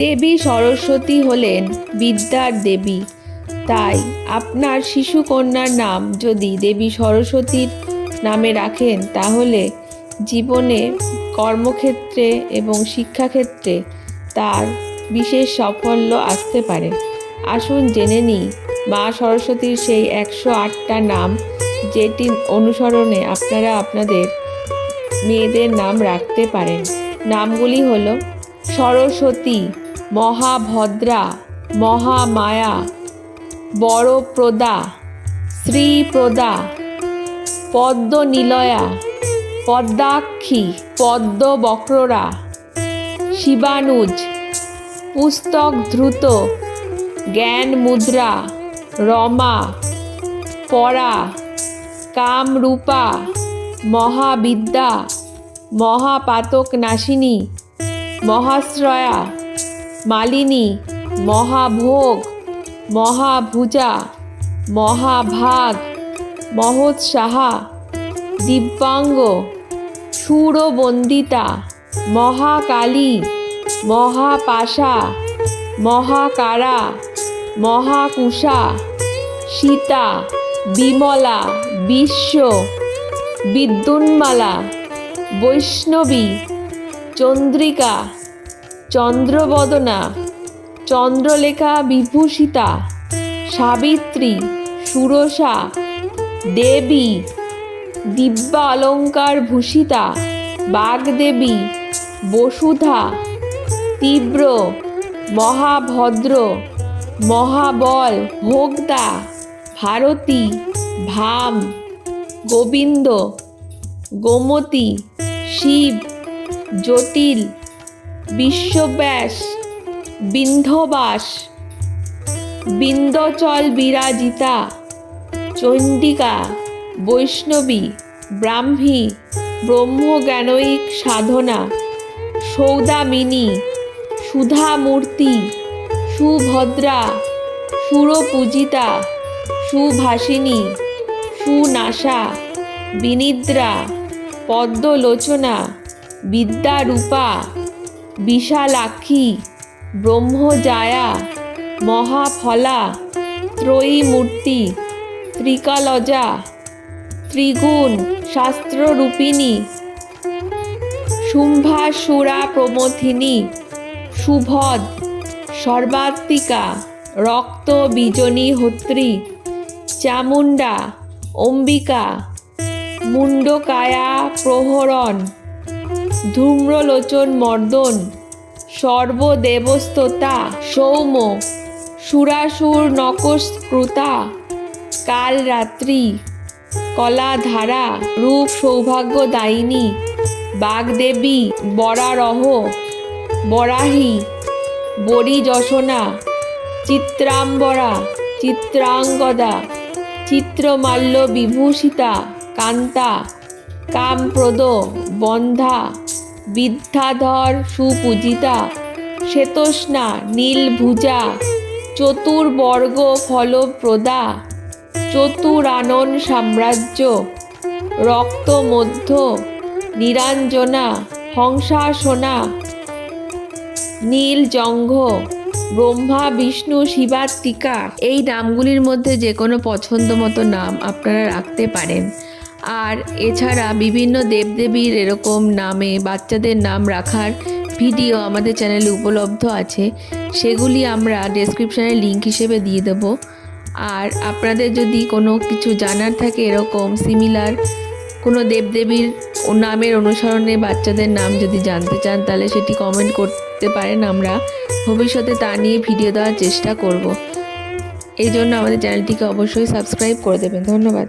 দেবী সরস্বতী হলেন বিদ্যার দেবী। তাই আপনার শিশুকন্যার নাম যদি দেবী সরস্বতীর নামে রাখেন, তাহলে জীবনে কর্মক্ষেত্রে এবং শিক্ষাক্ষেত্রে তার বিশেষ সাফল্য আসতে পারে। আসুন জেনে নিই মা সরস্বতীর সেই 108টা নাম, যেটি অনুসরণে আপনারা আপনাদের মেয়েদের নাম রাখতে পারেন। নামগুলি হলো সরস্বতী, মহাভদ্রা, মহামায়া, বরপ্রদা, শ্রীপ্রদা, পদ্মনিলয়া, পদ্মাক্ষী, পদ্মবক্ররা, শিবানুজ, পুস্তকধৃত, জ্ঞানমুদ্রা, রমা, পরা, কামরূপা, মহাবিদ্যা, মহাপাতকনাশিনী, মহাশ্রয়া, মালিনী, মহাভোগ, মহাভুজা, মহাভাগ, মহোৎসাহা, দিব্যাঙ্গ, সুরবন্দিতা, মহাকালী, মহাপাশা, মহাকারা, মহাকুশা, সীতা, বিমলা, বিশ্ব, বিদ্যুন্মালা, বৈষ্ণবী, চন্দ্রিকা, চন্দ্রবদনা, চন্দ্রলেখা বিভূষিতা, সাবিত্রী, সুরসা, দেবী, দিব্যা অলঙ্কার ভূষিতা, বাগদেবী, বসুধা, তীব্র, মহাভদ্র, মহাবল, ভোগদা, ভারতী, ভাম, গোবিন্দ, গোমতী, শিব, জটিল, বিশ্বব্যাস, বিন্ধবাস, বিন্ধ্যাচল বিরাজিতা, চণ্ডিকা, বৈষ্ণবী, ব্রাহ্মী, ব্রহ্মজ্ঞানৈক সাধনা, সৌদামিনী, সুধামূর্তি, সুভদ্রা, সুরপূজিতা, সুভাষিনী, সুনাশা, বিনিদ্রা, পদ্মলোচনা, বিদ্যারূপা, বিশালাক্ষী, ব্রহ্মজায়া, মহাফলা, ত্রয়ীমূর্তি, ত্রিকালজা, ত্রিগুণ শাস্ত্ররূপিণী, শুম্ভাসুরা প্রমথিনী, সুভদ, সর্বাত্মিকা, রক্ত বীজনী হোত্রী, চামুণ্ডা, অম্বিকা, মুণ্ডকায়া প্রহরণ, ধূম্রলোচন মর্দন, সর্বদেবস্তোতা, সৌম, সুরাসুর নকস্কৃতা, কালরাত্রি, কলাধারা, রূপ সৌভাগ্যদায়িনী, বাগদেবী, বরারহ, বরাহী, বরীযশনা, চিত্রাম্বরা, চিত্রাঙ্গদা, চিত্রমাল্য বিভূষিতা, কান্তা, কামপ্রদ, বন্ধা, বিদ্যাধর, সুপূজিতা, শ্বেতস্না, নীলভুজা, চতুর্বর্গ ফলপ্রদা, চতুরানন সাম্রাজ্য, রক্তমধ্য, নিরাঞ্জনা, হংসাসনা, নীলজঙ্ঘ, ব্রহ্মা, বিষ্ণু, শিবাত্মিকা। এই নামগুলির মধ্যে যে কোনো পছন্দ মতো নাম আপনারা রাখতে পারেন। আর এছাড়া বিভিন্ন দেবদেবীর এরকম নামে বাচ্চাদের নাম রাখার ভিডিও আমাদের চ্যানেলে উপলব্ধ আছে, সেগুলি আমরা ডেসক্রিপশানে লিঙ্ক হিসেবে দিয়ে দেব। আর আপনাদের যদি কোনো কিছু জানার থাকে, এরকম সিমিলার কোনো দেবদেবীর নামের অনুসরণে বাচ্চাদের নাম যদি জানতে চান, তাহলে সেটি কমেন্ট করতে পারেন। আমরা ভবিষ্যতে তা নিয়ে ভিডিও দেওয়ার চেষ্টা করব। এই জন্য আমাদের চ্যানেলটিকে অবশ্যই সাবস্ক্রাইব করে দেবেন। ধন্যবাদ।